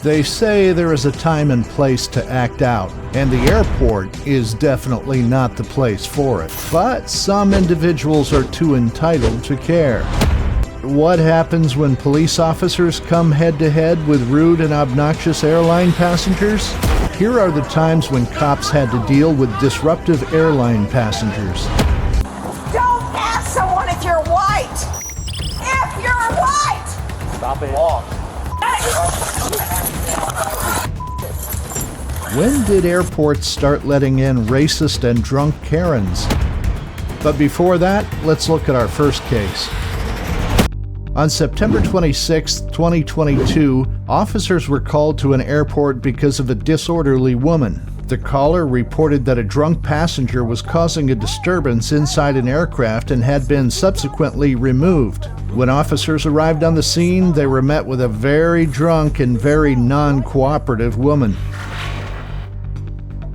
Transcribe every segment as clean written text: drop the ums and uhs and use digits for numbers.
They say there is a time and place to act out, and the airport is definitely not the place for it. But some individuals are too entitled to care. What happens when police officers come head-to-head with rude and obnoxious airline passengers? Here are the times when cops had to deal with disruptive airline passengers. Don't ask someone if you're white! If you're white! Stop it. Walk. When did airports start letting in racist and drunk Karens? But before that, let's look at our first case. On September 26, 2022, officers were called to an airport because of a disorderly woman. The caller reported that a drunk passenger was causing a disturbance inside an aircraft and had been subsequently removed. When officers arrived on the scene, they were met with a very drunk and very non-cooperative woman.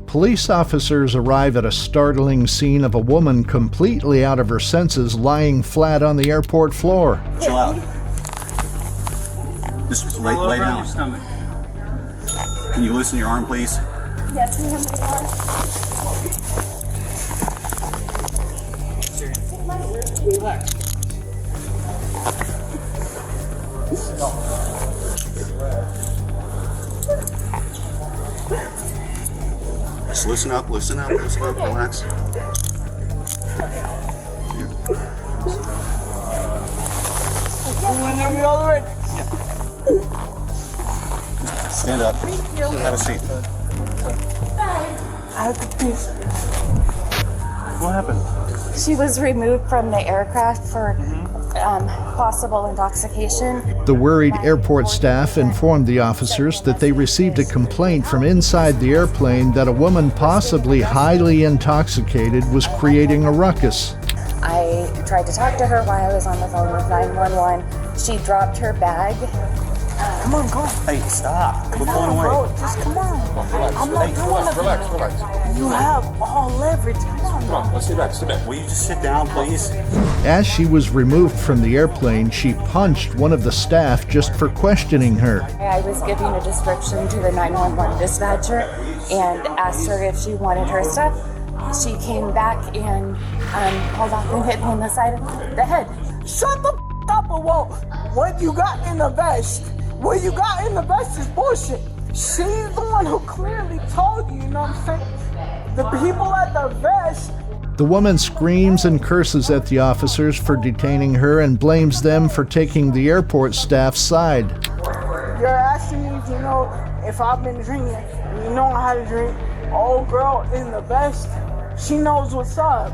Police officers arrive at a startling scene of a woman completely out of her senses lying flat on the airport floor. Chill out. Just lay down. Your stomach. Can you loosen your arm, please? Yes, ma'am. Relax. Just loosen up, relax. Whenever you're all ready. Stand up. Have a seat. I have to piss. What happened? She was removed from the aircraft for possible intoxication. The worried airport staff informed the officers that they received a complaint from inside the airplane that a woman possibly highly intoxicated was creating a ruckus. I tried to talk to her while I was on the phone with 911. She dropped her bag. Come on, go. Hey, stop. Quit pulling away. Bro, just come on. I'm not doing nothing. Relax. You have all leverage. Come on. Come on, let's sit back. Will you just sit down, please? As she was removed from the airplane, she punched one of the staff just for questioning her. I was giving a description to the 911 dispatcher and asked her if she wanted her stuff. She came back and pulled off and hit me in the side of the head. Shut the up or won't. What you got in the vest? What you got in the vest is bullshit. She's the one who clearly told you, you know what I'm saying? The people at the vest. The woman screams and curses at the officers for detaining her and blames them for taking the airport staff's side. You're asking me, you know, if I've been drinking. You know how to drink. Old girl in the vest, she knows what's up.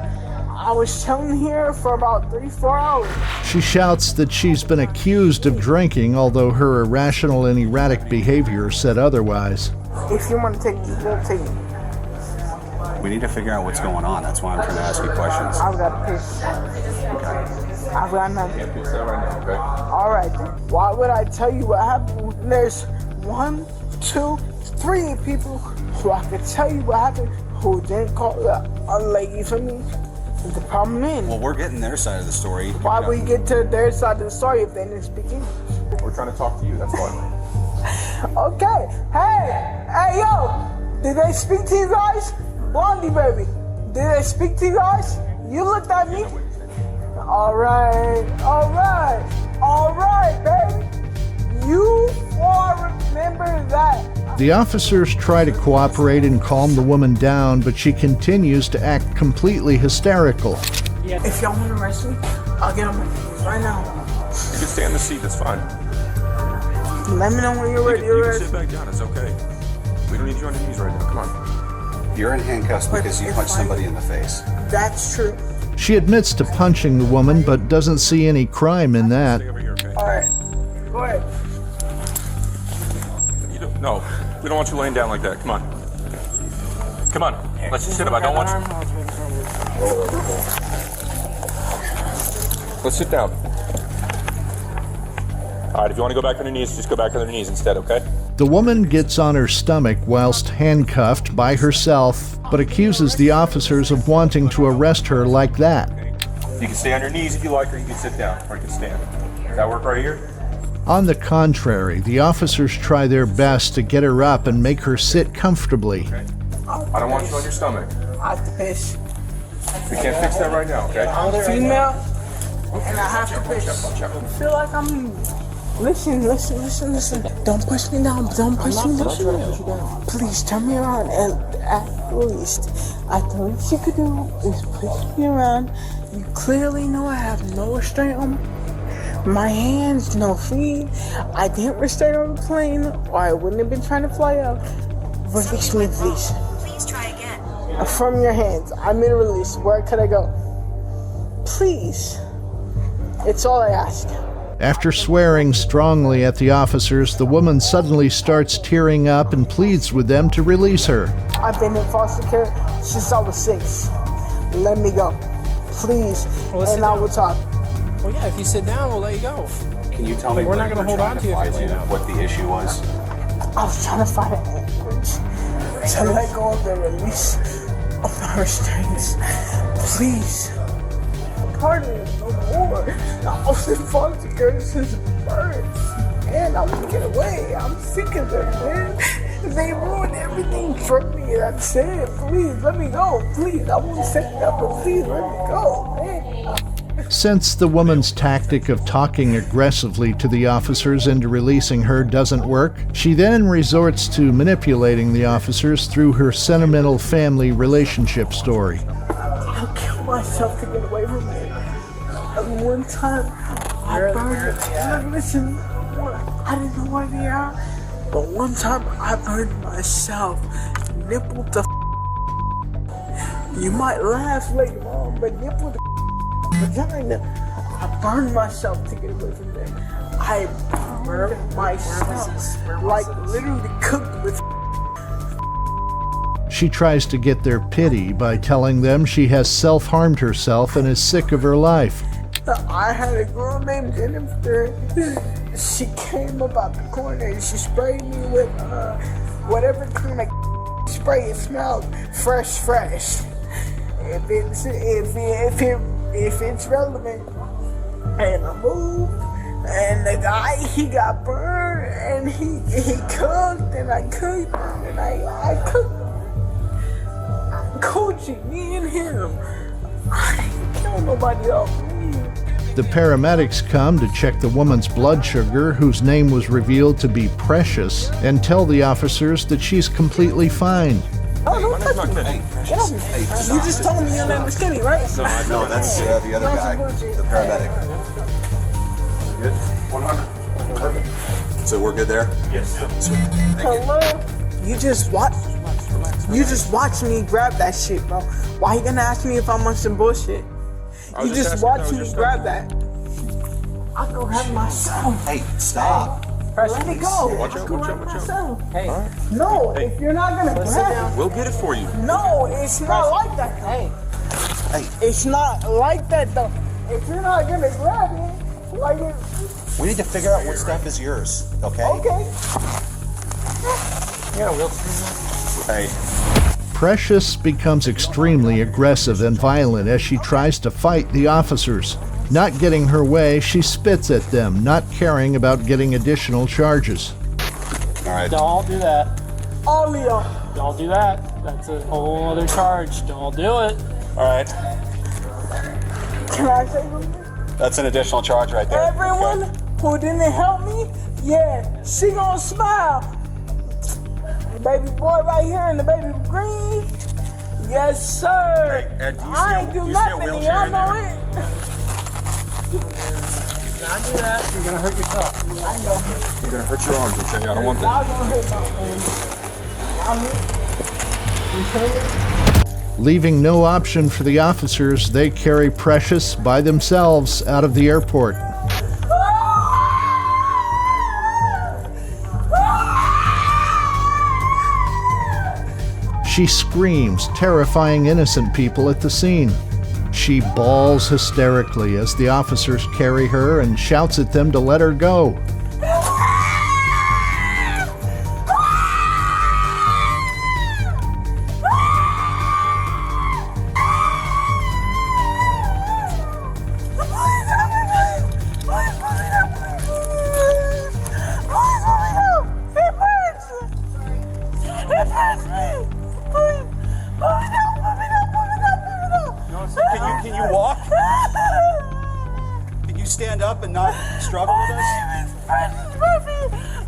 I was chilling here for about 3-4 hours. She shouts that she's been accused of drinking, although her irrational and erratic behavior said otherwise. If you want to take me, we'll take me. We need to figure out what's going on. That's why I'm trying to ask you questions. I've got to piss. I've got nothing. All right, then. Why would I tell you what happened? There's 1, 2, 3 people who I could tell you what happened who didn't call a lady for me. The problem is, Well, we're getting their side of the story. why would you get to their side of the story if they didn't speak English? We're trying to talk to you, that's why. Okay, hey, yo, did they speak to you guys? Blondie baby, did they speak to you guys? You looked at me. All right, baby. You all remember that. The officers try to cooperate and calm the woman down, but she continues to act completely hysterical. If y'all want to arrest me, I'll get on my knees right now. You can stay in the seat, that's fine. Let me know when you're ready. You can sit back down, it's okay. We don't need you on your knees right now, come on. You're in handcuffs because you punched somebody in the face. That's true. She admits to punching the woman, but doesn't see any crime in that. Stay over here, okay? All right, go ahead. No, we don't want you laying down like that, come on. Come on, let's just sit up, I don't want you. Let's sit down. All right, if you want to go back on your knees, just go back on your knees instead, okay? The woman gets on her stomach whilst handcuffed by herself, but accuses the officers of wanting to arrest her like that. You can stay on your knees if you like, or you can sit down, or you can stand. Does that work right here? On the contrary, the officers try their best to get her up and make her sit comfortably. I don't want you on your stomach. I have to piss. We can't fix that right now, okay? I'm female, and I have to piss. I feel like I'm... Listen. Don't push me down. Don't push me down. Please turn me around, and at the least you could do is push me around. You clearly know I have no restraint on my hands, no feet. I didn't restrain on the plane, or I wouldn't have been trying to fly out. Release me, please. Please try again. From your hands. I'm in release. Where could I go? Please. It's all I ask. After swearing strongly at the officers, the woman suddenly starts tearing up and pleads with them to release her. I've been in foster care since I was 6. Let me go. Please. Well, and I will talk. Well, yeah, if you sit down, we'll let you go. Can you tell me We're not gonna hold on to you if you lay down. what the issue was? I was trying to find an ambulance to let go of the release of my restraints. Please. Pardon me, no more. I was in foster care since birth. Man, I want to get away. I'm sick of it, man. They ruined everything for me. That's it. Please, let me go. Please, I won't set it up, but please, let me go, man. Since the woman's tactic of talking aggressively to the officers into releasing her doesn't work, she then resorts to manipulating the officers through her sentimental family relationship story. I'll kill myself to get away from it. And one time, I burned it. Listen, I didn't know why they are, but one time I burned myself. Nipple the You might laugh later on, but nipple the vagina. I burned myself to get away from that. I burned myself, like literally cooked with. She tries to get their pity by telling them she has self-harmed herself and is sick of her life. I had a girl named Jennifer. She came about the corner and she sprayed me with whatever kind of spray. It smelled fresh. If it's relevant, and I moved, and the guy he got burned, and he cooked, and I cooked, and I cooked. Coaching me and him. I didn't kill nobody else. The paramedics come to check the woman's blood sugar, whose name was revealed to be Precious, and tell the officers that she's completely fine. Oh, don't touch me. Get off me. You just told me your name was Kenny, right? No, that's the other guy, the paramedic. Good? 100. Perfect. So we're good there? Yes. Hello? You just watch me grab that shit, bro. Why you gonna ask me if I'm on some bullshit? You just watch me grab that. I'll go have myself. Hey, stop. Let it go. Watch out. Hey. No, if you're not gonna grab it. We'll get it for you. No, it's not like that. Hey. It's not like that though. If you're not gonna grab it, like it. We need to figure out what stuff is yours, okay? Okay. Yeah, we'll. Hey. Precious becomes extremely aggressive and violent as she tries to fight the officers. Not getting her way, she spits at them, not caring about getting additional charges. All right. Don't do that. All of y'all. Don't do that. That's a whole other charge. Don't do it. All right. Can I say something? That's an additional charge right there. Everyone who didn't help me, yeah, she gonna smile. The baby boy right here and the baby green. Yes, sir. Hey, Ed, do you I see ain't do a nothing, wheelchair y'all in know there? it. Not do that. You're gonna hurt yourself. You're gonna hurt your arms, okay? I don't want Y'all that. gonna hurt my friend. Leaving no option for the officers, they carry Precious by themselves out of the airport. She screams, terrifying innocent people at the scene. She bawls hysterically as the officers carry her and shouts at them to let her go. Can you walk? Can you stand up and not struggle with us?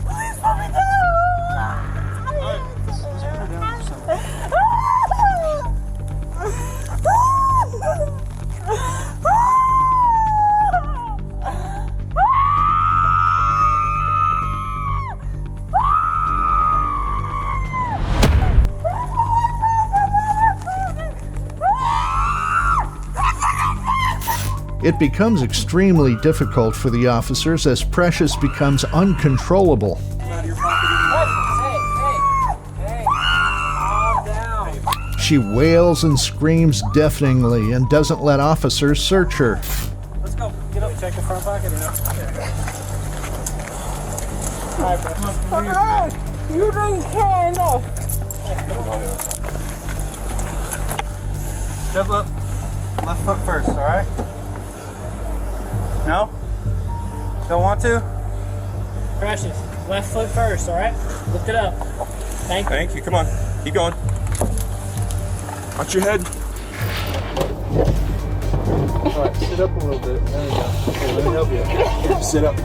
Please put me It becomes extremely difficult for the officers as Precious becomes uncontrollable. Hey, calm down. She wails and screams deafeningly and doesn't let officers search her. Let's go. Get up. Check the front pocket or no? All right, bro. You didn't care enough. Step up. Left foot first, all right? No? Don't want to? Precious, left foot first, all right? Lift it up. Thank you. Thank you. Come on. Keep going. Watch your head. All right, sit up a little bit. There we go. Okay, let me help you. Here, sit up.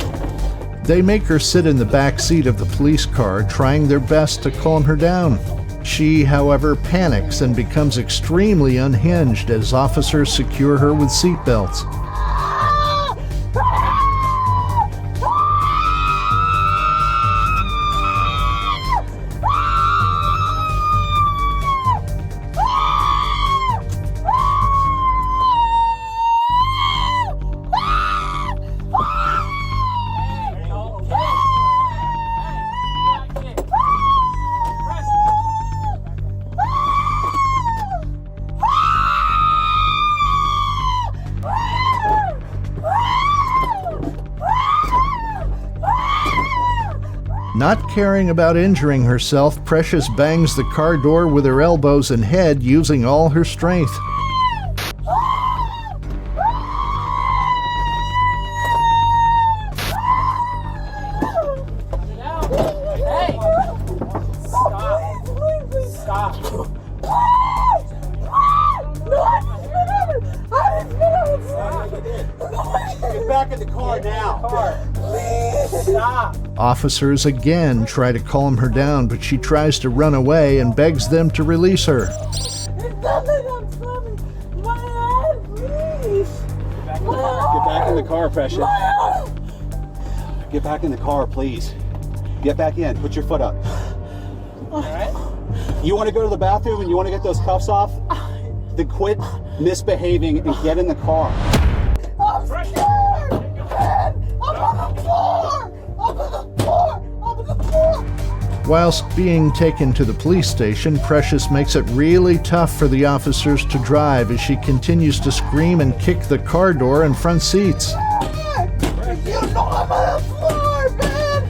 They make her sit in the back seat of the police car, trying their best to calm her down. She, however, panics and becomes extremely unhinged as officers secure her with seatbelts. Not caring about injuring herself, Precious bangs the car door with her elbows and head, using all her strength. Hey! Stop. Stop. Get back in the car now. Please stop. Officers again try to calm her down, but she tries to run away and begs them to release her. Get back in the car, Precious. Get back in the car, please. Get back in. Put your foot up. All right? You want to go to the bathroom and you want to get those cuffs off? Then quit misbehaving and get in the car. I'm scared! Man, I'm on the floor! I'm on the floor! I'm on the floor! Whilst being taken to the police station, Precious makes it really tough for the officers to drive as she continues to scream and kick the car door and front seats. You know I'm on the floor, man!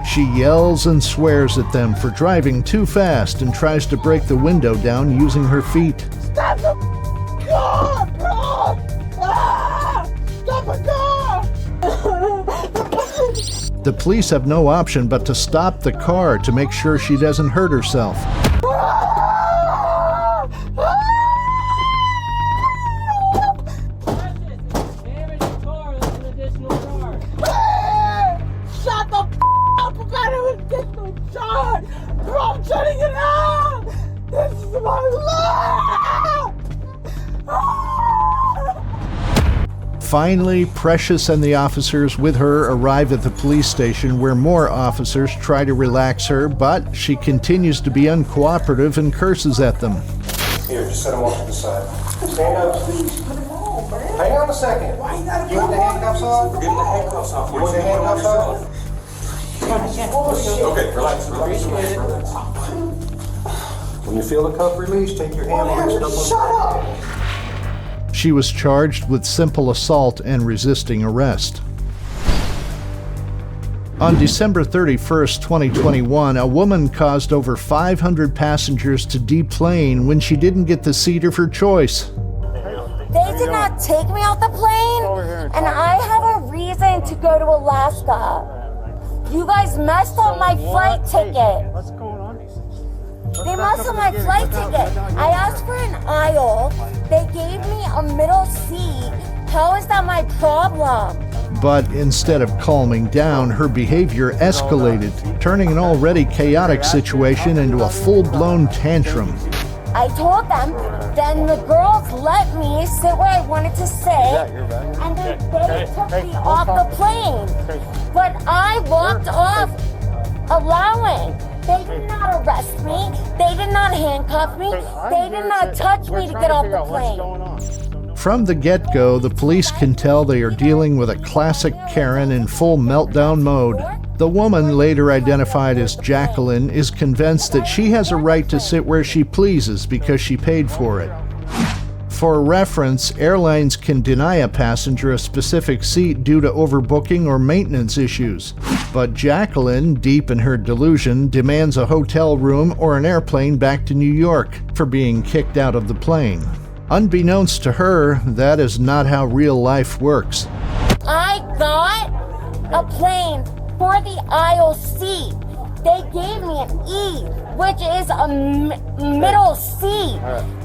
She yells and swears at them for driving too fast and tries to break the window down using her feet. Stop the car, bro! Stop the car! The police have no option but to stop the car to make sure she doesn't hurt herself. Shut the up! I got an additional charge! Bro, I'm shutting it out! This is my life! Finally, Precious and the officers with her arrive at the police station where more officers try to relax her, but she continues to be uncooperative and curses at them. Here, just set him off to the side. Stand up, please. Hang on a second. You want the handcuffs off? We're getting the handcuffs off. You want the handcuffs off? Okay, relax. When you feel the cuff release, take your hand and rest it up on Shut up! She was charged with simple assault and resisting arrest. On December 31st, 2021, a woman caused over 500 passengers to deplane when she didn't get the seat of her choice. They did not take me off the plane, and I have a reason to go to Alaska. You guys messed up my flight ticket. What's going on? They messed up my flight ticket. I asked for an aisle. They gave me a middle seat. How is that my problem? But instead of calming down, her behavior escalated, turning an already chaotic situation into a full-blown tantrum. I told them, then the girls let me sit where I wanted to sit, and then they took me off the plane. But I walked off allowing. They did not arrest me. They did not handcuff me. They did not touch me to get off the plane. From the get-go, the police can tell they are dealing with a classic Karen in full meltdown mode. The woman, later identified as Jacqueline, is convinced that she has a right to sit where she pleases because she paid for it. For reference, airlines can deny a passenger a specific seat due to overbooking or maintenance issues. But Jacqueline, deep in her delusion, demands a hotel room or an airplane back to New York for being kicked out of the plane. Unbeknownst to her, that is not how real life works. I got a plane for the aisle seat. They gave me an E, which is a middle seat.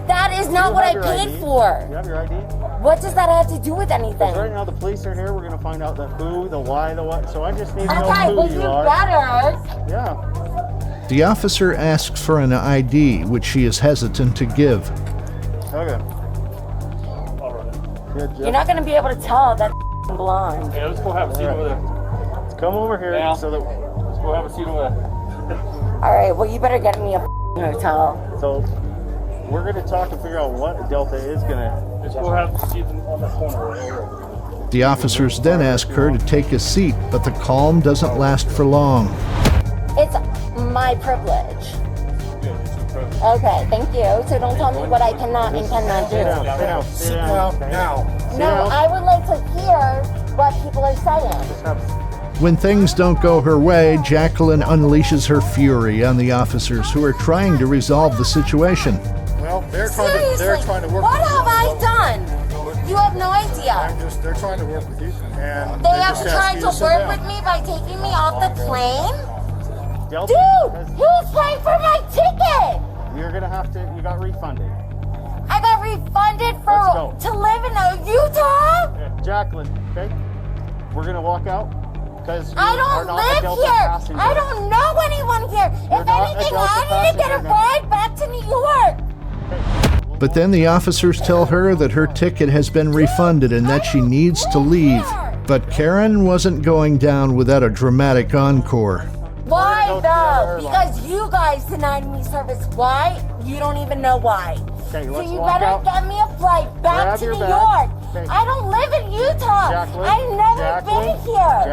That is not what I paid for. You have your ID? What does that have to do with anything? Right now the police are here. We're going to find out the who, the why, the what. So I just need to know Okay, who well, you you are. better. Yeah. The officer asks for an ID, which she is hesitant to give. Okay. All right. Good job. You're not going to be able to tell that blonde. Yeah, let's go have a seat over there. Let's come over here so that... Let's go have a seat over there. All right, well, you better get me a hotel. So we're going to talk and figure out what Delta is going to... Let's go have a seat on the corner. The officers then ask her to take a seat, but the calm doesn't last for long. It's my privilege. Okay, thank you. So don't tell me what I cannot and cannot do. Sit down now. No, I would like to hear what people are saying. When things don't go her way, Jacqueline unleashes her fury on the officers who are trying to resolve the situation. Well, they're Seriously, trying to work what with you. have I done? You have no idea. They're trying to work with you, and They have just tried asked you to sit work down. with me by taking me off the plane? Delta Dude, who's paying for my ticket? You're going to have to... You got refunded. I got refunded Let's go. to live in Utah? Jacqueline, okay? We're going to walk out. Because I don't live here. I don't know anyone here. If anything, I need to get a ride back to New York. But then the officers tell her that her ticket has been refunded and that she needs to leave. But Karen wasn't going down without a dramatic encore. Why though? Because you guys denied me service. Why? You don't even know why. Okay, So let's you walk better out. get me a flight back Grab to your New bag. York. Okay. I don't live in Utah. Jacqueline, I've never been here.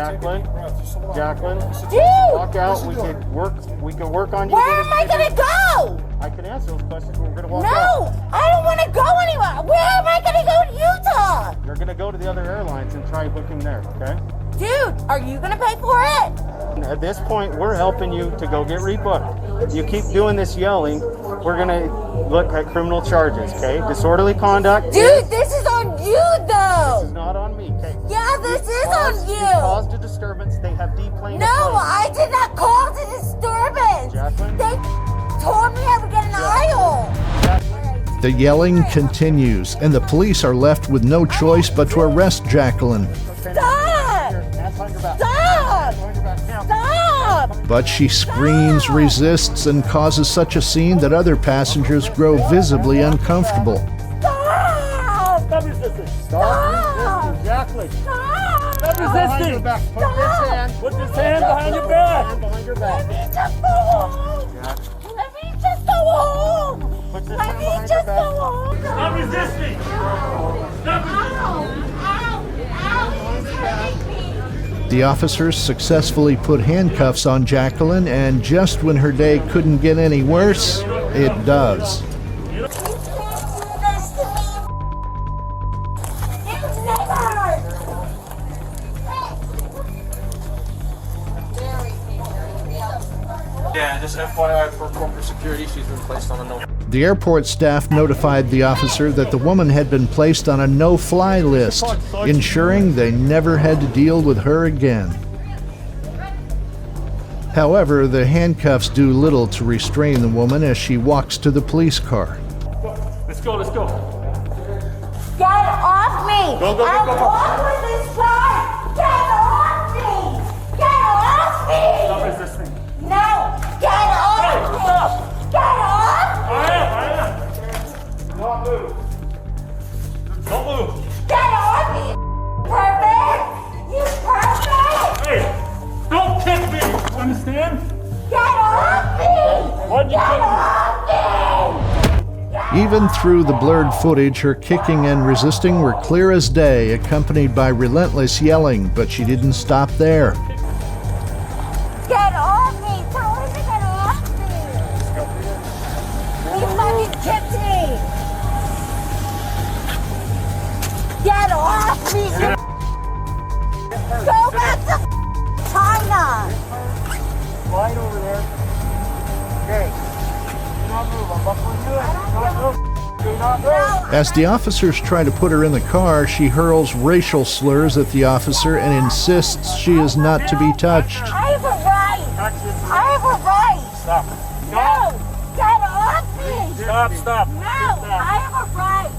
Jacqueline, Dude! walk out. We could work on you. Where am I gonna go? I can answer those questions, but we're gonna walk out. No, I don't want to go anywhere. Where am I gonna go in Utah? You're gonna go to the other airlines and try booking there, okay? Dude, are you gonna pay for it? At this point, we're helping you to go get rebooked. You keep doing this yelling, we're gonna look at criminal charges, okay? Disorderly conduct. Dude, this is on you though. This is not on me, okay? Yeah, this is on You you. caused a disturbance. They have deplaned. No, I did not cause a disturbance. Jacqueline? They told me I would get an aisle. The yelling continues, and the police are left with no choice but to arrest Jacqueline. Stop! Stop! Stop! But she screams, resists, and causes such a scene that other passengers grow visibly uncomfortable. Stop! Stop resisting. Stop! Jacqueline. Stop! Stop resisting. Put this hand. Put this hand behind your back. Behind your back. Let me just go home. Let me just go home. Put this Let hand me behind just your go back. home. Stop resisting. Stop resisting. Ow! He's hurting me. The officers successfully put handcuffs on Jacqueline, and just when her day couldn't get any worse, it does. You can't do this to me. You never. Yeah, just FYI for corporate security, she's been placed on a no. The airport staff notified the officer that the woman had been placed on a no-fly list, ensuring they never had to deal with her again. However, the handcuffs do little to restrain the woman as she walks to the police car. Let's go, let's go. Get off me! Go, go, go, I'll go, go. walk with this car! Get off me! Get off me! Stop resisting. No! Get off me! Stop. Get off me! I am. Don't move. Don't move. Get off me! Perfect! You perfect! Hey, don't kick me. You understand? Get off me! Why'd you Get kick me? off me! Even through the blurred footage, her kicking and resisting were clear as day, accompanied by relentless yelling, but she didn't stop there. Get off me! Tell her to get off me! You fucking kicked me! Get off me! Go back to China! Right over there. Okay. Do not move. I'm buckling you in. Don't move. Do not move. As the officers try to put her in the car, she hurls racial slurs at the officer and insists she is not to be touched. I have a right! I have a right! Stop. No! Get off me! Stop, stop. No! I have a right!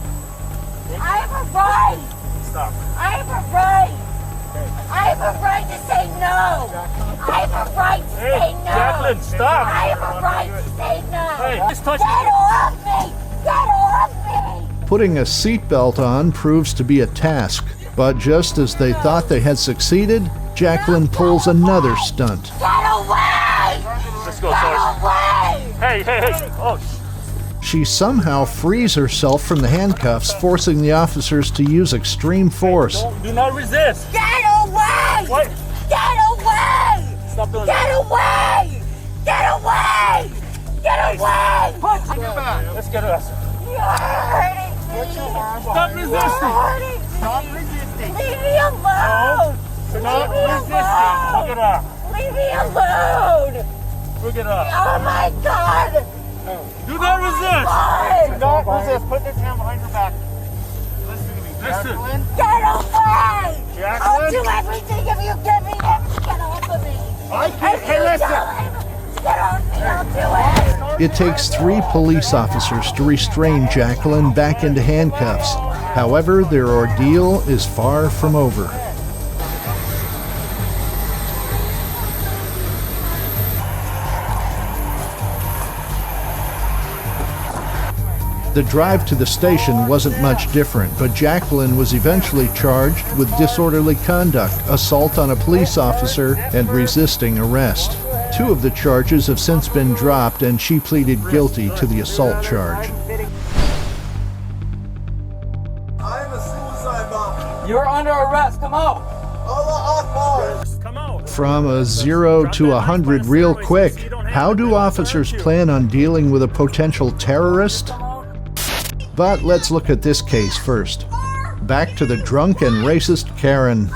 I have a right! Stop. I have a right! I have a right to say no! I have a right to say no! Jacqueline, stop. I have a right to say no! Hey, just touch Get me. off me! Get off me! Putting a seatbelt on proves to be a task, but just as they thought they had succeeded, Jacqueline pulls another stunt. Get away! Let's go, Get Sarge. away! Hey, hey, hey. Oh, She somehow frees herself from the handcuffs, forcing the officers to use extreme force. do not resist. Get away! What? Get away! Stop doing Get that. away! Get away! Get away! Punch in your back. Let's get us. You're hurting me! Stop You're resisting. hurting me! Stop resisting. Leave me alone! Stop Leave me resisting. alone! Look it up. Leave me alone! Look it up. Oh my God! Do not resist. God! Do not resist. Put this hand behind your back. Listen to me. Listen. Jacqueline. Get away! I'll Jacqueline. do everything if you give me everything. Get off of me! I can't. If Hey, you listen. tell him, get off me, I'll do it! It takes 3 police officers to restrain Jacqueline back into handcuffs. However, their ordeal is far from over. The drive to the station wasn't much different, but Jacqueline was eventually charged with disorderly conduct, assault on a police officer, and resisting arrest. 2 of the charges have since been dropped, and she pleaded guilty to the assault charge. I'm a suicide bomber. You're under arrest. Come out. Allah Akbar. Come out. From a 0 to 100 real quick, how do officers plan on dealing with a potential terrorist? But let's look at this case first. Back to the drunk and racist Karen.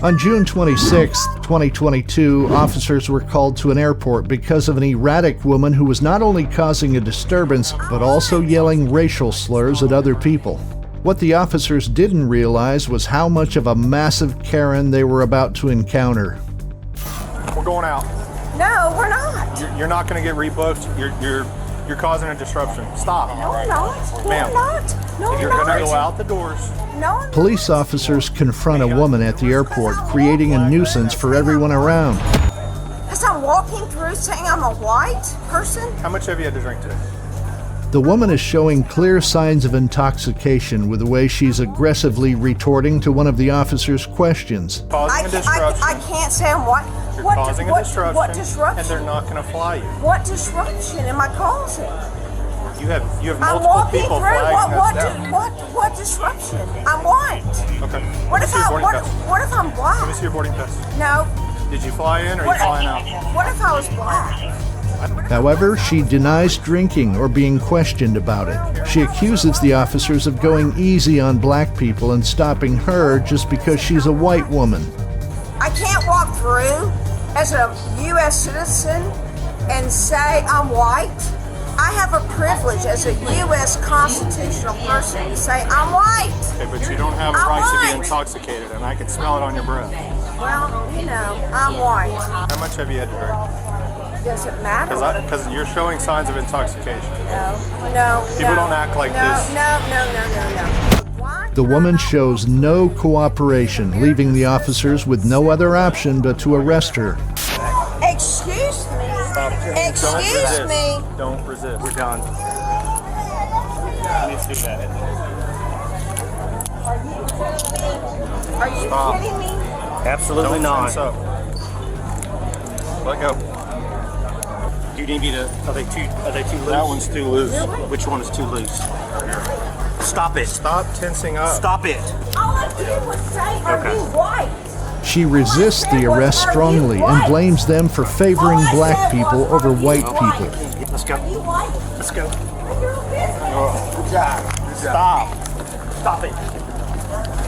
On June 26, 2022, officers were called to an airport because of an erratic woman who was not only causing a disturbance, but also yelling racial slurs at other people. What the officers didn't realize was how much of a massive Karen they were about to encounter. We're going out. No, we're not. You're not going to get rebooked. You're causing a disruption. Stop. No, we're not. No, Ma'am. we're not. No, You're we're going to go not. out the doors. No, Police officers confront a woman at the airport, creating a nuisance for everyone around. as I'm walking through saying I'm a white person. How much have you had to drink today? The woman is showing clear signs of intoxication with the way she's aggressively retorting to one of the officer's questions. Causing a disruption. I can't say I'm white. You're What, causing what, a disruption. What disruption? And they're not going to fly you. What disruption am I causing? You have I'm multiple walking people through. flagging us down. What disruption? I'm white. Okay. What Let me if see your I boarding pass. what if I'm black? Let me see your boarding pass. No. Did you fly in or are What, you flying out? what if I was black? However, she denies drinking or being questioned about it. She accuses the officers of going easy on black people and stopping her just because she's a white woman. I can't walk through as a U.S. citizen and say I'm white. I have a privilege as a U.S. constitutional person to say I'm white. Okay, but you don't have a I'm right to white. be intoxicated, and I can smell it on your breath. Well, you know, I'm white. How much have you had to drink? Does it matter? Because you're showing signs of intoxication. No. People don't act like this. No. The woman shows no cooperation, leaving the officers with no other option but to arrest her. Excuse me. Excuse me. Don't resist. We're done. You need to do that. Are you kidding me? Absolutely not. Up. Let go. Do you need me to? Are they too loose? That one's too loose. Which one is too loose? Stop it. Stop tensing up. Stop it. All I did was say, are you white? She resists the arrest strongly and blames them for favoring black people over white people. Let's go. Let's go. Stop. Stop it.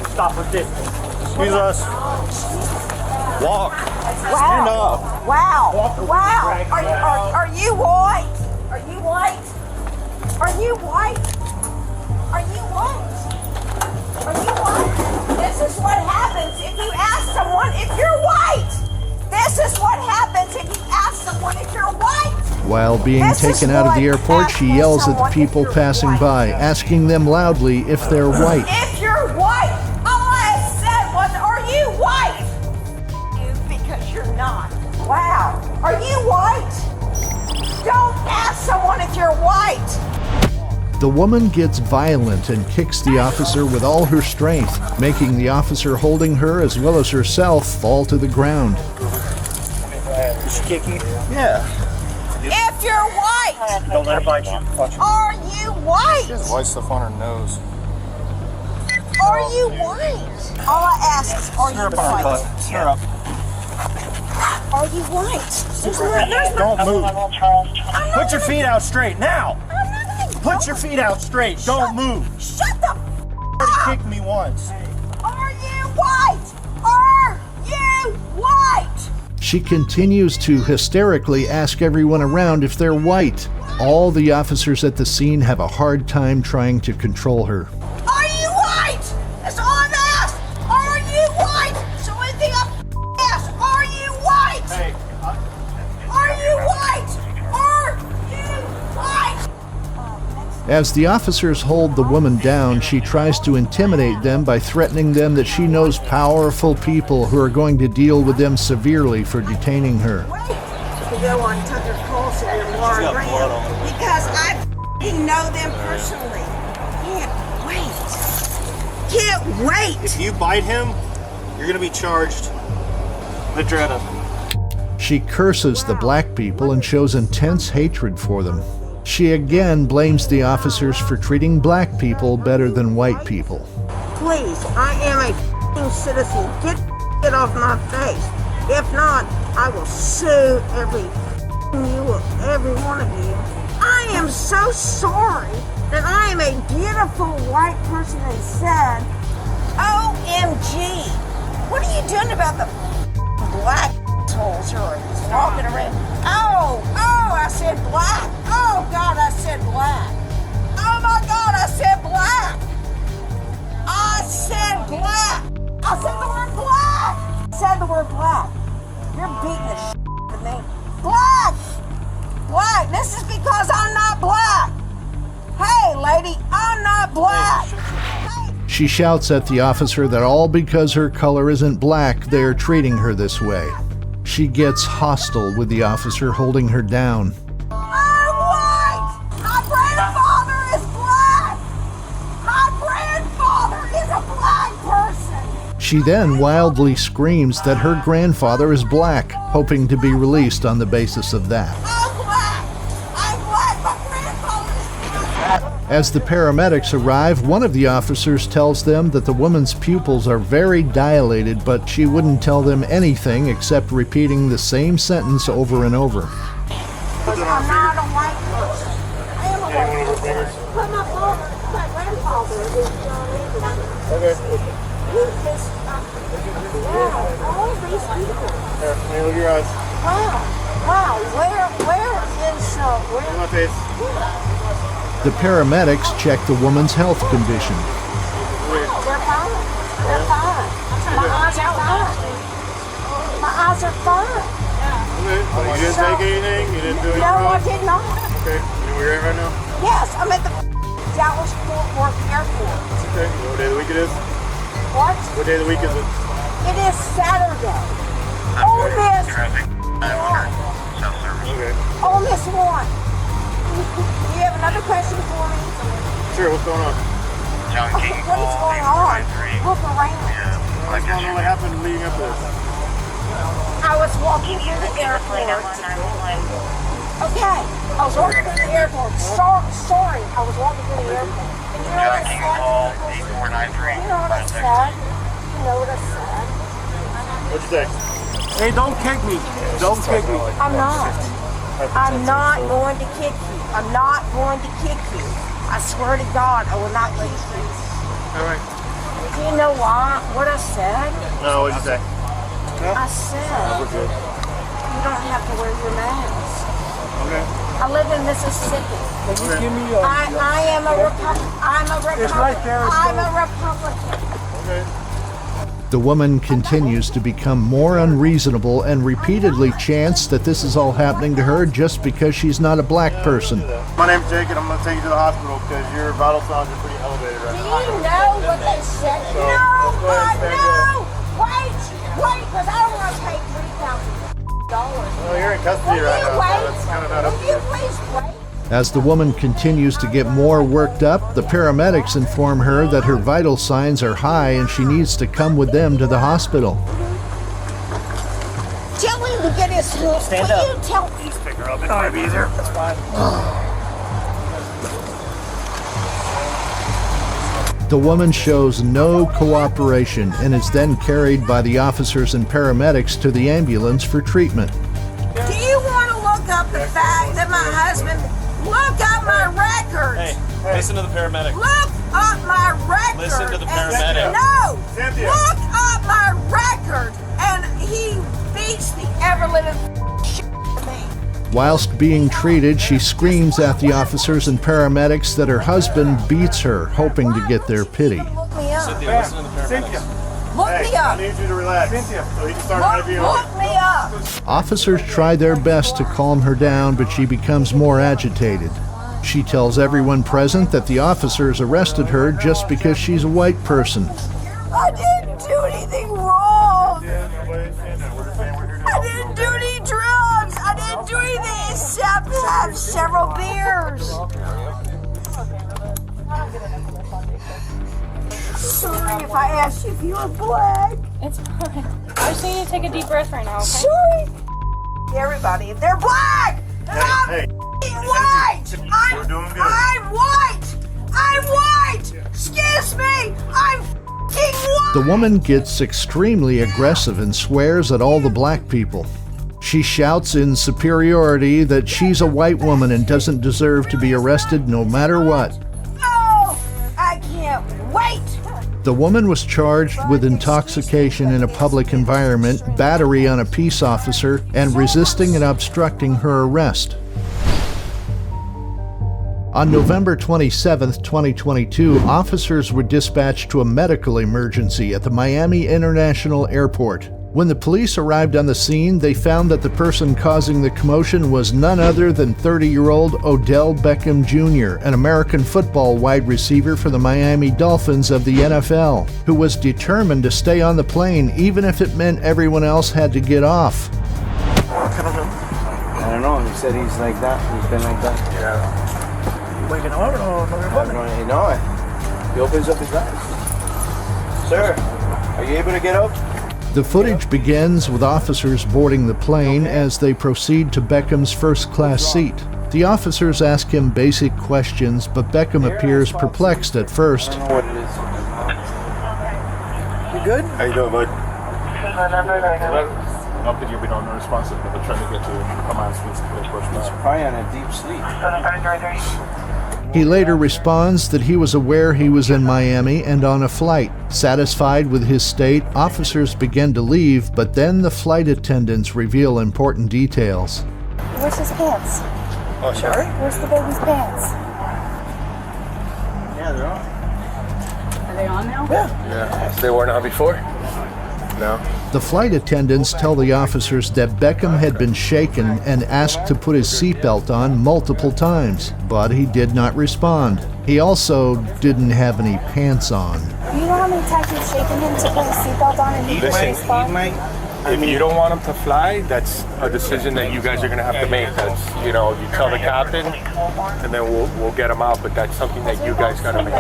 Stop with this. Excuse us. Walk. Stand up. Wow. Are you white? Are you white? Are you white? Are you white? Are you white? This is what happens if you ask someone if you're white. This is what happens if you ask someone if you're white. While being taken out of the airport, she yells at the people passing by, asking them loudly if they're white. If you're white, all I said was, are you white? You, because you're not. Wow. Are you white? Don't ask someone if you're white. The woman gets violent and kicks the officer with all her strength, making the officer holding her as well as herself fall to the ground. Did she kick you? Yeah. If you're white, Don't let her bite you. Watch her. are you white? She has white stuff on her nose. Are you white? All I ask is, are you Snare up on her butt. white? Snare up. Are you white? Don't move. Put your feet out straight now. Put your feet out straight. Don't move. Shut the Already kicked me once. Are you white? Are you white? She continues to hysterically ask everyone around if they're white. All the officers at the scene have a hard time trying to control her. Are you white? That's all I'm asked. Are you white? So anything I'm asked, are you white? Hey. Are you white? Are you white? As the officers hold the woman down, she tries to intimidate them by threatening them that she knows powerful people who are going to deal with them severely for detaining her. To go on Tucker Carlson and Laura Graham because I know them personally. Can't wait. If you bite him, you're gonna be charged with dread. She curses the black people and shows intense hatred for them. She again blames the officers for treating black people better than white people. Please, I am a f***ing citizen. Get it off my face. If not, I will sue every one of you. I am so sorry that I am a beautiful white person and said, OMG, what are you doing about the black assholes who are walking around? Oh, I said black. Oh, God, I said black. Oh, my God, I said black. I said black. I said the word black. I said the word black. You're beating the shit out of me. Black. Black. This is because I'm not black. Hey, lady, I'm not black. She shouts at the officer that all because her color isn't black, they're treating her this way. She gets hostile with the officer holding her down. I'm white. My grandfather is black. My grandfather is a black person. She then wildly screams that her grandfather is black, hoping to be released on the basis of that. I'm black. I'm black. My grandfather is black. As the paramedics arrive, one of the officers tells them that the woman's pupils are very dilated, but she wouldn't tell them anything except repeating the same sentence over and over. I'm not a white person. I am a white person. But my grandfather is John Abraham. Okay. He's just, all these people. Here, let me look at your eyes. Wow. Where is, Look at my face. The paramedics check the woman's health condition. They're fine. They're fine. My eyes are fine. My eyes are fine. Okay. So you didn't take anything? You didn't do anything? No, I wrong? did not. Okay. You know where you're at right now? Yes, I'm at the Dallas Fort Worth Airport. Okay. You know what day of the week it is? What? What day of the week is it? It is Saturday. Ole Miss. Okay. Ole Miss won. You have another question for me? Sure, what's going on? What is going on? Look around. What's going on? What happened leading up to this? I was walking through the airport. Okay, I was walking through the airport. Sorry, I was walking through the airport. And you know what I said? You know what I said? You know what I said? What'd you say? Hey, don't kick me. Don't kick me. I'm not. I'm not going to kick you. I'm not going to kick you. I swear to God, I will not let you kick me. All right. Do you know why? What I said? No, what'd you say? I said We're good. you don't have to wear your mask. Okay. I live in Mississippi. I am a Republican. I'm a Republican. It's right there, it's I'm a called- Republican. Okay. The woman continues to become more unreasonable and repeatedly chants that this is all happening to her just because she's not a black person. My name's Jake, and I'm going to take you to the hospital because your vital signs are pretty elevated right Do now. you know what they said? So, No, let's go ahead and stand no. Wait, because I don't want to pay $3,000. Well, you're in custody right now, so that's kind of not up to Will you you. please wait? As the woman continues to get more worked up, the paramedics inform her that her vital signs are high and she needs to come with them to the hospital. Tell him to get his foot. Stand Will up. you tell Just pick her up. It might be easier. That's fine. The woman shows no cooperation and is then carried by the officers and paramedics to the ambulance for treatment. Do you want to look up the fact that my husband, look up my records? Hey, listen to the paramedic. Look up my record. Listen to the and- paramedic. No. Cynthia. Look up my record, and he beats the ever-living shit out of me. Whilst being treated, she screams at the officers and paramedics that her husband beats her, hoping to get their pity. Look me up. Cynthia, listen to the paramedic. Cynthia. Look Hey, me I up. need you to relax. Cynthia. So you can start interviewing. Look me up. Officers try their best to calm her down, but she becomes more agitated. She tells everyone present that the officers arrested her just because she's a white person. I didn't do anything wrong. Yeah, nobody's saying that. We're just saying we're here to I help you, didn't okay? do any drugs. I didn't do anything except have several beers. Sorry if I asked you if you were black. It's fine. I just need you to take a deep breath right now, okay? Sorry. Everybody, if they're black, then I'm Hey, white. We're doing good. I'm white. I'm white. Excuse me. I'm white. The woman gets extremely aggressive and swears at all the black people. She shouts in superiority that she's a white woman and doesn't deserve to be arrested no matter what. Oh, I can't wait. The woman was charged with intoxication in a public environment, battery on a peace officer, and resisting and obstructing her arrest. On November 27, 2022, officers were dispatched to a medical emergency at the Miami International Airport. When the police arrived on the scene, they found that the person causing the commotion was none other than 30-year-old Odell Beckham Jr., an American football wide receiver for the Miami Dolphins of the NFL, who was determined to stay on the plane even if it meant everyone else had to get off. I don't know. He said he's like that. He's been like that. Yeah. Waking up or You know it. He opens up his eyes. Sir, are you able to get up? The footage begins with officers boarding the plane as they proceed to Beckham's first-class seat. The officers ask him basic questions, but Beckham appears perplexed at first. I don't know what it is. You good? How you doing, bud? Not that you'll be non-responsive, but they're trying to get to command suites to push He's back. probably on a deep sleep. He later responds that he was aware he was in Miami and on a flight. Satisfied with his state, officers begin to leave, but then the flight attendants reveal important details. Where's his pants? Oh, sorry? Where's the baby's pants? Yeah, they're on. Are they on now? Yeah. Yeah. They weren't on before? No. The flight attendants tell the officers that Beckham had been shaken and asked to put his seatbelt on multiple times, but he did not respond. He also didn't have any pants on. Do you know how many times you've shaken him to put his seatbelt on and he didn't respond? If you don't want him to fly, that's a decision that you guys are going to have to make. That's, you tell the captain, and then we'll get him out, but that's something that you guys got to make.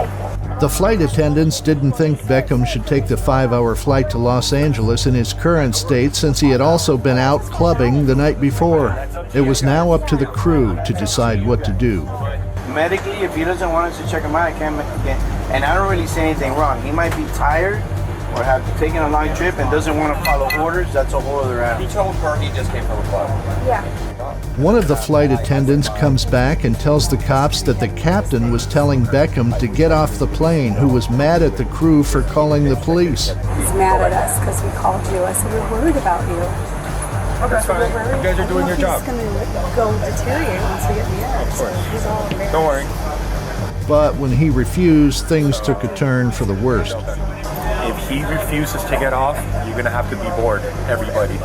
The flight attendants didn't think Beckham should take the 5-hour flight to Los Angeles in his current state, since he had also been out clubbing the night before. It was now up to the crew to decide what to do. Medically, if he doesn't want us to check him out, I can't. And I don't really say anything wrong. He might be tired or have taken a long trip and doesn't want to follow orders. That's a whole other animal. He told her he just came from a club. Yeah. One of the flight attendants comes back and tells the cops that the captain was telling Beckham to get off the plane, who was mad at the crew for calling the police. He's mad at us because we called you. I said, we're worried about you. That's fine. You guys are doing your job. He's going to go deteriorate once we get the air. Of course. He's all embarrassed. Don't worry. But when he refused, things took a turn for the worst. If he refuses to get off, you're going to have to deboard everybody.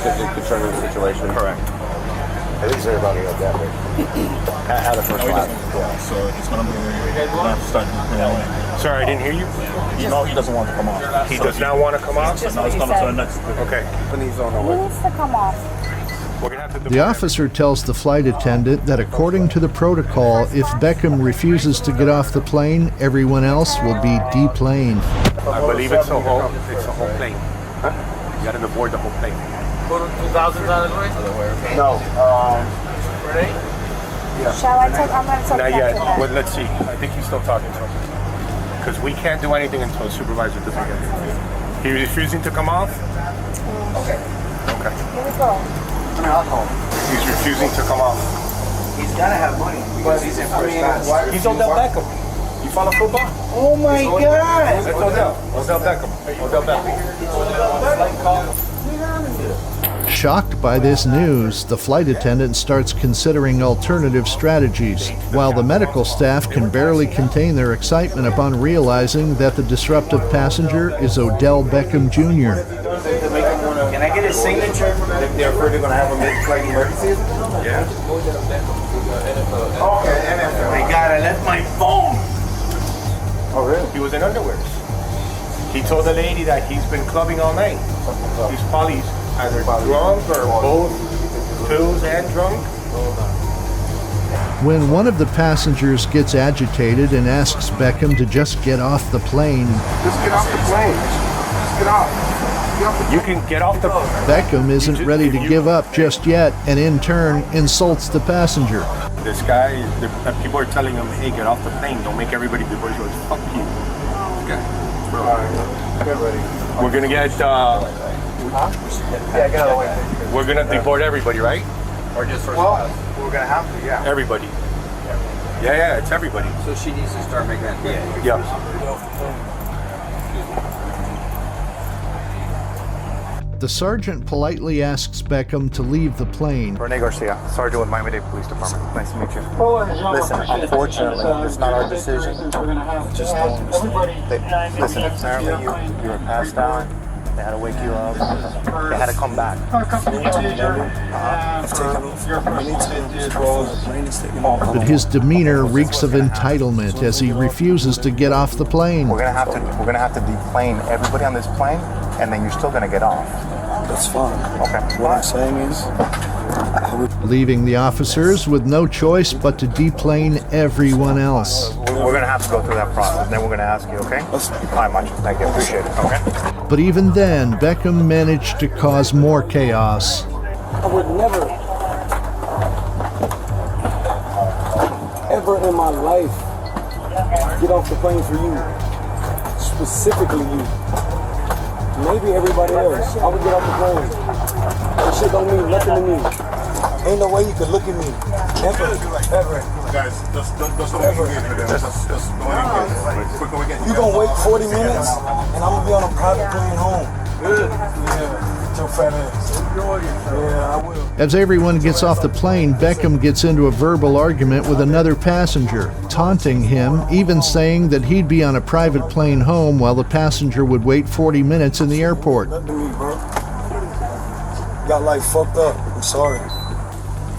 To determine the situation. Correct. At least everybody got that way. At the first class. So it's going to be start. Sorry, I didn't hear you. You know he doesn't want to come off. He does not want to come off? No, it's coming to the next. Okay. He needs to come off. The officer tells the flight attendant that according to the protocol, if Beckham refuses to get off the plane, everyone else will be deplaned. I believe it's a whole plane. Huh? You got to board the whole plane. No. Shall I take? I'm going to take Not that yet. to them. Well, let's see. I think he's still talking to him. Because we can't do anything until supervisor doesn't get it. He's refusing to come off? Okay. Here we go. He's refusing to come off. He's got to have money because he's in first class. He's Odell Beckham. You follow football? Oh my God! That's Odell. Odell Beckham. Odell Beckham. Shocked by this news, the flight attendant starts considering alternative strategies, while the medical staff can barely contain their excitement upon realizing that the disruptive passenger is Odell Beckham Jr. Can I get his signature if they're afraid they're going to have a mid-flight emergency? Yeah. Okay, NFL. My God, I left my phone! Oh, really? He was in underwears. He told the lady that he's been clubbing all night. He's probably either drunk or both, pills and drunk. When one of the passengers gets agitated and asks Beckham to just get off the plane, Just get off the plane. Just get off. You can get off the... Beckham isn't ready to give up just yet, and in turn insults the passenger. This guy, people are telling him, hey, get off the plane. Don't make everybody deboard. He goes, fuck you. Okay. Get ready. We're going to get... Yeah, get out of the way. We're going to deboard everybody, right? Or just first Well, class. we're going to have to, yeah. Everybody. Yeah, it's everybody. So she needs to start making that. Yeah. The sergeant politely asks Beckham to leave the plane. Rene Garcia, Sergeant with Miami-Dade Police Department. Nice to meet you. Listen, unfortunately, it's not our decision. Just don't understand. Listen, apparently you were passed out. They had to wake you up. They had to come back. But his demeanor reeks of entitlement as he refuses to get off the plane. We're gonna have to deplane everybody on this plane, and then you're still gonna get off. That's fine. Okay. What I'm saying is, leaving the officers with no choice but to deplane everyone else. We're gonna have to go through that process, and then we're gonna ask you, okay? All right, Macho. Thank you. Appreciate it. Okay. But even then, Beckham managed to cause more chaos. I would never, ever in my life, get off the plane for you. Specifically you. Maybe everybody else. I would get off the plane. That shit don't mean nothing to me. Ain't no way you could look at me. Ever. Guys, just don't engage with them. Just don't engage. You gonna wait 40 minutes and I'm gonna be on a private plane home. Yeah. Your fat ass. Yeah, I will. As everyone gets off the plane, Beckham gets into a verbal argument with another passenger, taunting him, even saying that he'd be on a private plane home while the passenger would wait 40 minutes in the airport. Nothing to me, bro. Got life fucked up. I'm sorry.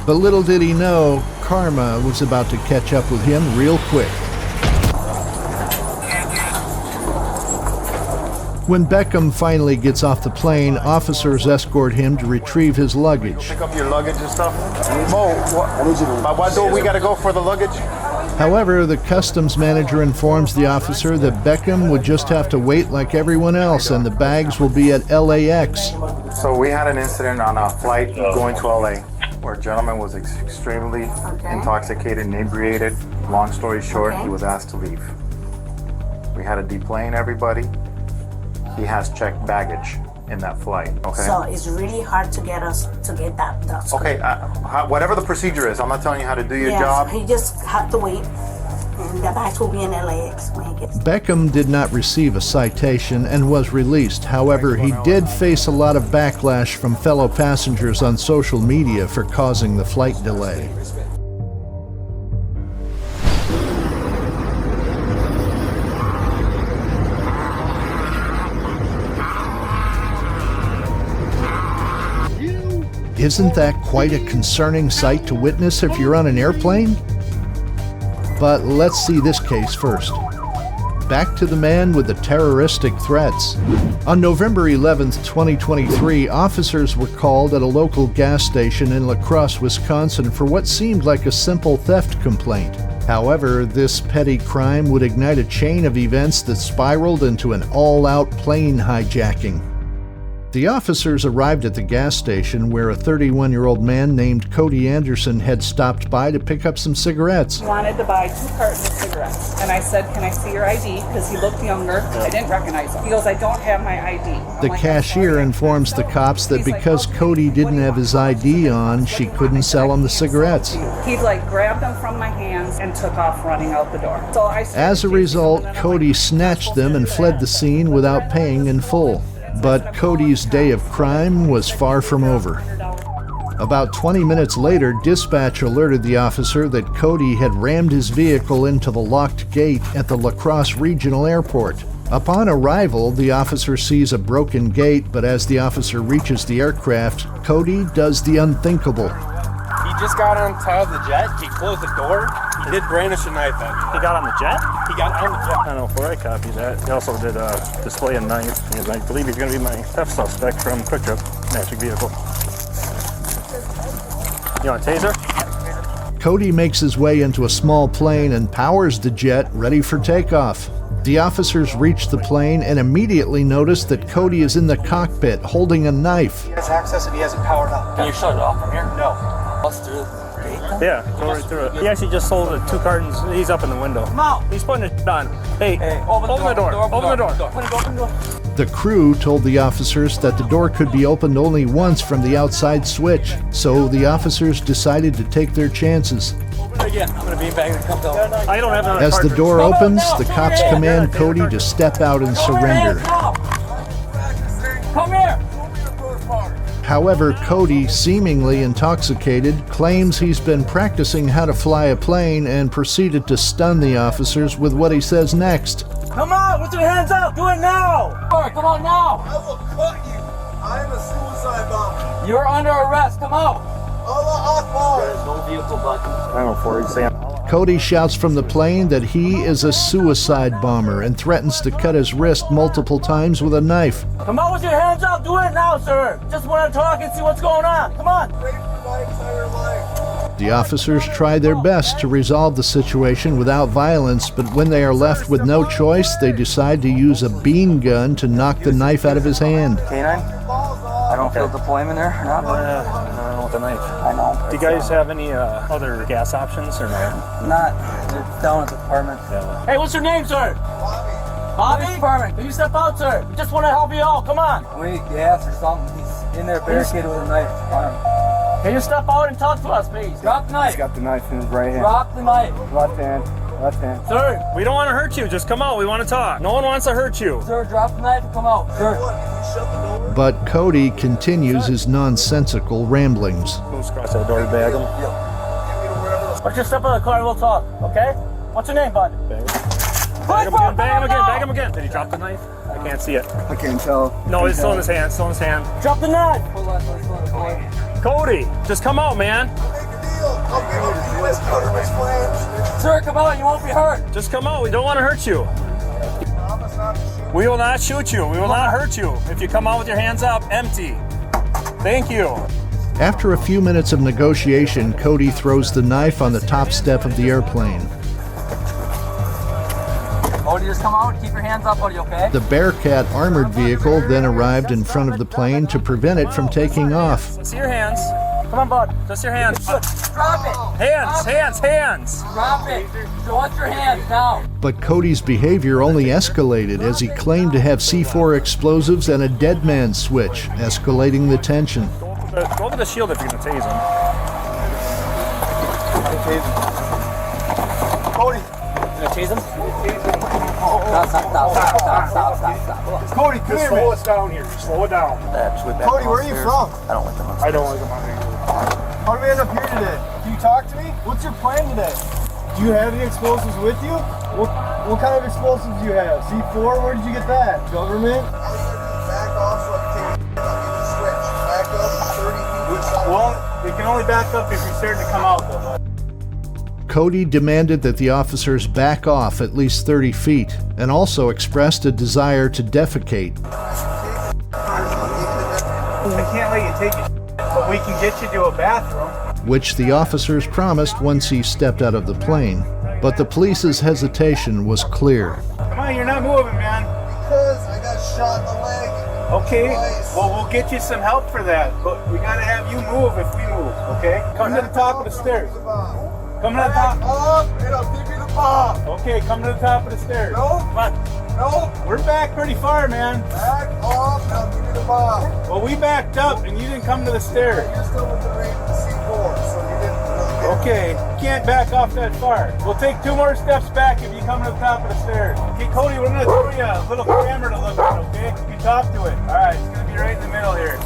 But little did he know, karma was about to catch up with him real quick. When Beckham finally gets off the plane, officers escort him to retrieve his luggage. Pick up your luggage and stuff. Mo, by what door we gotta go for the luggage? However, the customs manager informs the officer that Beckham would just have to wait like everyone else and the bags will be at LAX. So we had an incident on a flight going to LA where a gentleman was extremely intoxicated, inebriated. Long story short, he was asked to leave. We had to deplane everybody. He has checked baggage in that flight. Okay. So it's really hard to get us to get that done. Okay, whatever the procedure is, I'm not telling you how to do your job. He just had to wait, and the bags will be in LAX when he gets. Beckham did not receive a citation and was released. However, he did face a lot of backlash from fellow passengers on social media for causing the flight delay. Isn't that quite a concerning sight to witness if you're on an airplane? But let's see this case first. Back to the man with the terroristic threats. On November 11th, 2023, officers were called at a local gas station in La Crosse, Wisconsin for what seemed like a simple theft complaint. However, this petty crime would ignite a chain of events that spiraled into an all-out plane hijacking. The officers arrived at the gas station where a 31-year-old man named Cody Anderson had stopped by to pick up some cigarettes. He wanted to buy 2 cartons of cigarettes. And I said, "Can I see your ID?" Because he looked younger. I didn't recognize him. He goes, "I don't have my ID." The cashier informs the cops that because Cody didn't have his ID on, she couldn't sell him the cigarettes. He grabbed them from my hands and took off running out the door. So As a result, Cody snatched them and fled the scene without paying in full. But Cody's day of crime was far from over. About 20 minutes later, dispatch alerted the officer that Cody had rammed his vehicle into the locked gate at the La Crosse Regional Airport. Upon arrival, the officer sees a broken gate, but as the officer reaches the aircraft, Cody does the unthinkable. He just got on top of the jet, he closed the door, he did brandish a knife at me. He got on the jet? He got on the jet. I don't know if I copied that. He also did display a knife, and I believe he's going to be my theft suspect from Quick Trip Magic Vehicle. You want a taser? Cody makes his way into a small plane and powers the jet, ready for takeoff. The officers reach the plane and immediately notice that Cody is in the cockpit holding a knife. He has access and he has it powered up. Can you shut it off from here? No. Bust through the gate? Yeah, go right through it. He actually just sold 2 cartons. He's up in the window. Come out! He's putting it on. Hey, open the door. Open the door. Open the door. The crew told the officers that the door could be opened only once from the outside switch, so the officers decided to take their chances. Yeah, I'm gonna be back and come down. I don't have As the door opens, the cops command Cody to step out and surrender. Come here! However, Cody, seemingly intoxicated, claims he's been practicing how to fly a plane and proceeded to stun the officers with what he says next. Come on, with your hands up! Do it now! Alright, come on now! I will cut you! I am a suicide bomber! You're under arrest, come out! Allah Akbar! There's no vehicle button. I don't know for he's saying. Cody shouts from the plane that he is a suicide bomber and threatens to cut his wrist multiple times with a knife. Come on with your hands up! Do it now, sir! Just want to talk and see what's going on! Come on! The officers try their best to resolve the situation without violence, but when they are left with no choice, they decide to use a bean gun to knock the knife out of his hand. Canine? I don't feel deployment there or not? No, with the knife. I know. Do you guys have any other gas options or no? Not. They're down at the department. Yeah. Hey, what's your name, sir? Bobby? Department. Can you step out, sir? We just want to help you all. Come on. Wait, gas or something. He's in there barricaded with a knife on him. Can you step out and talk to us, please? Drop the knife. He's got the knife in his right hand. Drop the knife. Left hand. Left hand. Sir, We don't want to hurt you. Just come out. We want to talk. No one wants to hurt you. sir, drop the knife and come out. Sir. But Cody continues his nonsensical ramblings. Moves across that door to bag him. Why don't you step in the car and we'll talk, okay? What's your name, bud? Bag him again, bag him again, bag him again. Did he drop the knife? I can't see it. I can't tell. No, it's still in his hand, still in his hand. Drop the knife! Cody, just come out, man. Sir, come out, you won't be hurt. Just come out. We don't want to hurt you. We will not shoot you. We will not hurt you. If you come out with your hands up, empty. Thank you. After a few minutes of negotiation, Cody throws the knife on the top step of the airplane. Cody, just come out, keep your hands up, buddy, okay? The Bearcat armored vehicle then arrived in front of the plane to prevent it from taking off. Let's see your hands. Come on, bud. Just your hands. Drop it! Hands. Drop it! Show us your hands now! But Cody's behavior only escalated as he claimed to have C4 explosives and a dead man switch, escalating the tension. Go to the shield if you're going to tase him. Cody! You gonna tase him? Stop. Cody, come here, slow us down here. Slow it down. Cody, where are you from? I don't like them on here. How did we end up here today? Can you talk to me? What's your plan today? Do you have any explosives with you? What kind of explosives do you have? C4? Where did you get that? Government? Back off so I can take a switch. Back up 30 feet. Well, we can only back up if you're starting to come out, though, bud. Cody demanded that the officers back off at least 30 feet and also expressed a desire to defecate. I can't let you take it, but we can get you to a bathroom. Which the officers promised once he stepped out of the plane. But the police's hesitation was clear. Come on, you're not moving, man. Because I got shot in the leg. Okay, Twice. well, we'll get you some help for that, but we gotta have you move if we move, okay? Come to the top of the stairs. Come to the top. Up and I'll give you the bomb. Okay, come to the top of the stairs. No. Come on. No. We're back pretty far, man. Back off and I'll give you the bomb. Well, we backed up and you didn't come to the stairs. You're still with the range of the C4, so you didn't really get Okay, you can't back off that far. We'll take 2 more steps back if you come to the top of the stairs. Okay, Cody, we're gonna throw you a little camera to look at, okay? You talk to it. All right, it's gonna be right in the middle here.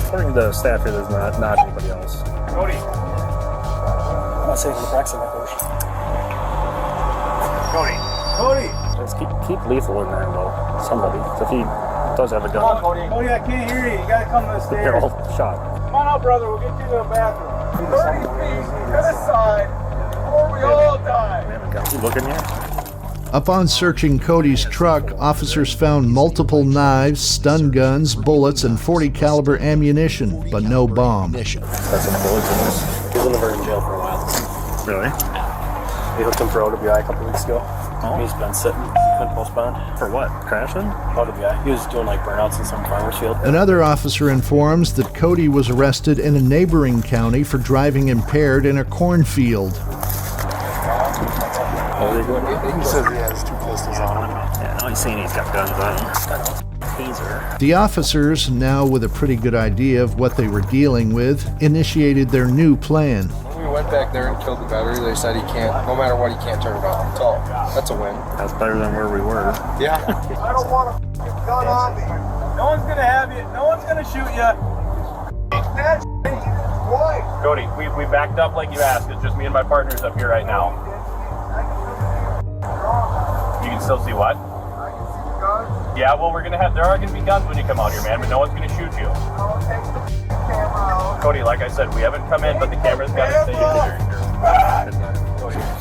According to the staff here, there's not anybody else. Cody. I'm not safe in the Braxton, my coach. Cody. Just keep lethal in there, though. Somebody. If he does have a Come on, gun. Cody. Cody, I can't hear you. You gotta come to the They're stairs. all shot. Come on out, brother. We'll get you to the bathroom. 30 feet to the side before we all die. They have a gun. You looking here? Upon searching Cody's truck, officers found multiple knives, stun guns, bullets, and .40 caliber ammunition, but no bomb. That's some bullets in this. He was in the Virgin jail for a while. Really? They hooked him for OWI a couple weeks ago. Oh. He's been sitting, couldn't postpone. For what? Crashing? OWI. He was doing like burnouts in some farmer's field. Another officer informs that Cody was arrested in a neighboring county for driving impaired in a cornfield. He says he has 2 pistols on him. Yeah, now he's saying he's got guns on him. Taser. The officers, now with a pretty good idea of what they were dealing with, initiated their new plan. When we went back there and killed the battery, they said he can't, no matter what, he can't turn it off. So that's a win. That's better than where we were. Yeah. I don't want a gun on me. No one's gonna have you. No one's gonna shoot you. That's why. Cody, we backed up like you asked. It's just me and my partners up here right now. You can still see what? I can see the gun. Yeah, well, there are gonna be guns when you come out here, man, but no one's gonna shoot you. I'll take the camera out. Cody, like I said, we haven't come in, but the camera's gotta stay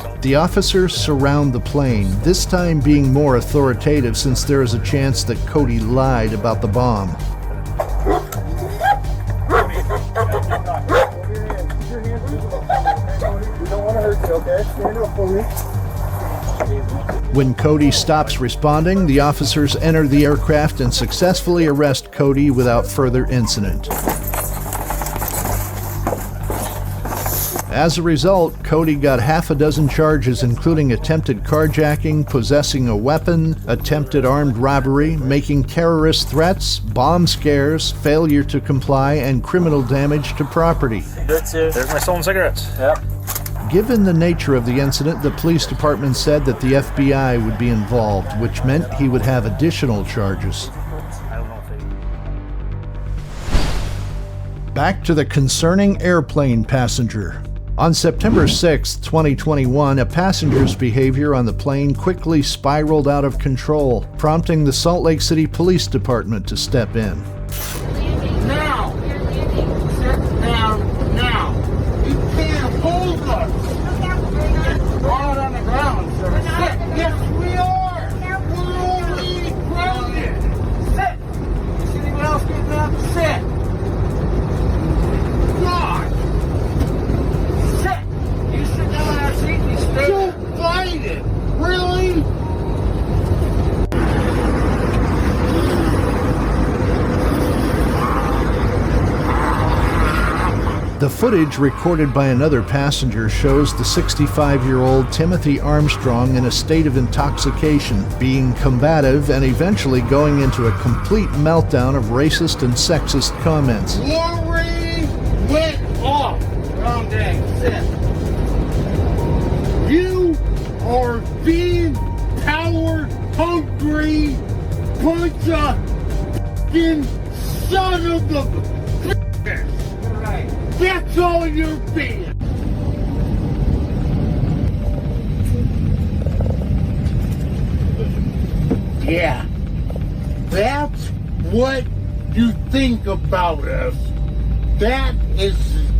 here. The officers surround the plane, this time being more authoritative since there is a chance that Cody lied about the bomb. We don't want to hurt you, okay? Stand up for me. When Cody stops responding, the officers enter the aircraft and successfully arrest Cody without further incident. As a result, Cody got half a dozen charges including attempted carjacking, possessing a weapon, attempted armed robbery, making terrorist threats, bomb scares, failure to comply, and criminal damage to property. That's it. There's my stolen cigarettes. Yep. Given the nature of the incident, the police department said that the FBI would be involved, which meant he would have additional charges. Back to the concerning airplane passenger. On September 6, 2021, a passenger's behavior on the plane quickly spiraled out of control, prompting the Salt Lake City Police Department to step in. Now! Sit down now! You can't hold us! Fall on the ground, sir. Sit! Yes, we are! We're already grounded! Sit! Is anyone else getting up? Sit! God! Sit! You sit down on our seat and you stay. Don't fight it! Really? The footage recorded by another passenger shows the 65-year-old Timothy Armstrong in a state of intoxication, being combative and eventually going into a complete meltdown of racist and sexist comments. Lori went off! Wrong day. Sit. You are being power-hungry bunch of f***ing son of the bitch! Right. That's all you're being! Yeah. That's what you think about us. That is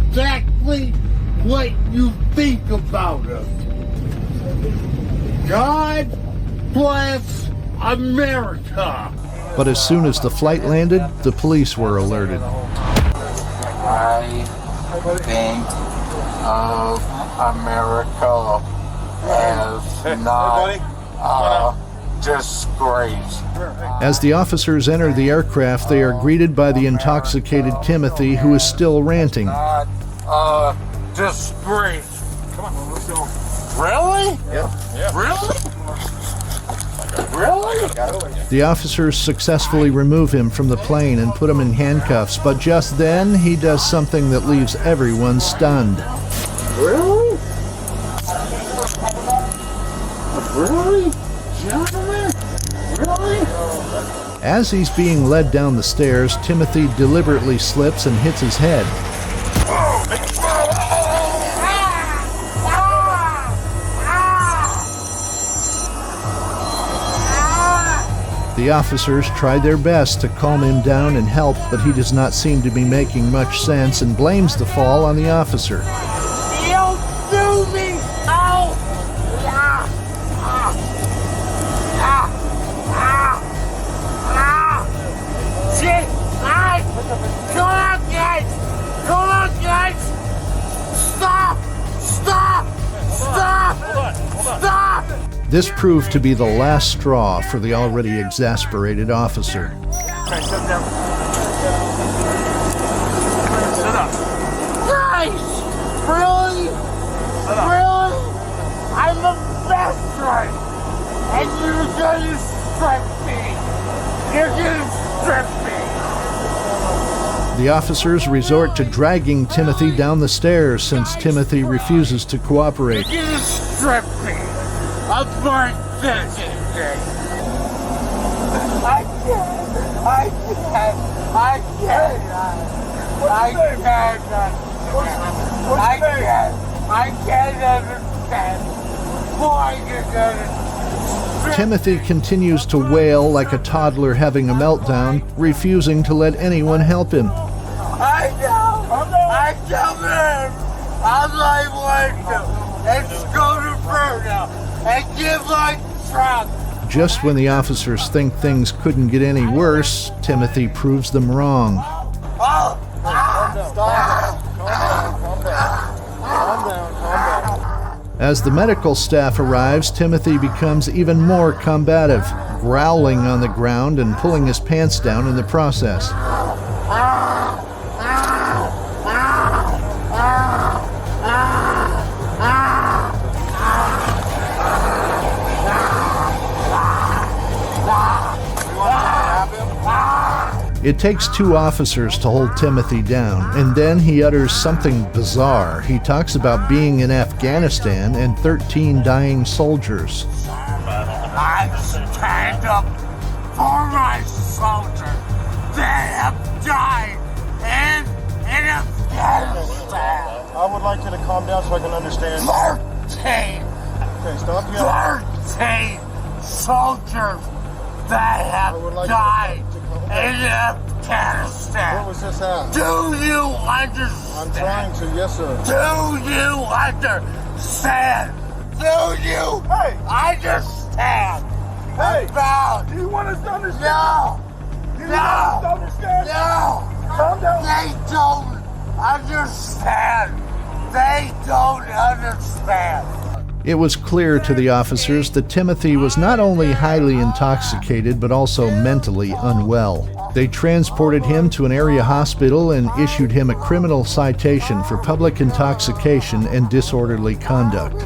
exactly what you think about us. God bless America. But as soon as the flight landed, the police were alerted. I think of America as not a disgrace. As the officers enter the aircraft, they are greeted by the intoxicated Timothy, who is still ranting. Not a disgrace. Come on, let's go. Really? Yeah. Really? Really? The officers successfully remove him from the plane and put him in handcuffs, but just then he does something that leaves everyone stunned. Really? Really? Gentlemen? Really? As he's being led down the stairs, Timothy deliberately slips and hits his head. The officers tried their best to calm him down and help, but he does not seem to be making much sense and blames the fall on the officer. You do me! Ow! Shit! Come on, guys! Come on, guys! Stop! Stop! Stop! Stop! This proved to be the last straw for the already exasperated officer. Okay, sit down. Sit up. Guys! Really? Sit up. Really? I'm a veteran! And you're gonna strip me! You're gonna strip me! The officers resort to dragging Timothy down the stairs since Timothy refuses to cooperate. You're gonna strip me! I'm burnt this thing! I can't! I can't! I can't! I can't! I can't! I can't understand why you're gonna... Timothy continues to wail like a toddler having a meltdown, refusing to let anyone help him. I come in! I'm like, what? Let's go to Bruno and give my truck! Just when the officers think things couldn't get any worse, Timothy proves them wrong. As the medical staff arrives, Timothy becomes even more combative, growling on the ground and pulling his pants down in the process. It takes 2 officers to hold Timothy down, and then he utters something bizarre. He talks about being in Afghanistan and 13 dying soldiers. I stand up for my soldiers. They have died in Afghanistan. I would like you to calm down so I can understand. 13. Okay, stop yelling. 13 soldiers that have died in Afghanistan. What was this at? Do you understand? I'm trying to, yes sir. Do you understand? Do you understand? Hey, about do you want us to understand? No. Do you want us to understand? No. Calm down. They don't understand. They don't understand. It was clear to the officers that Timothy was not only highly intoxicated but also mentally unwell. They transported him to an area hospital and issued him a criminal citation for public intoxication and disorderly conduct.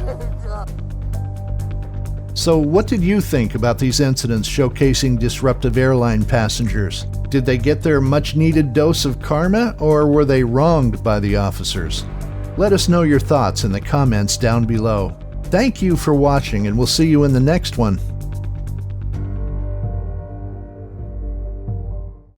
So what did you think about these incidents showcasing disruptive airline passengers? Did they get their much-needed dose of karma, or were they wronged by the officers? Let us know your thoughts in the comments down below. Thank you for watching, and we'll see you in the next one.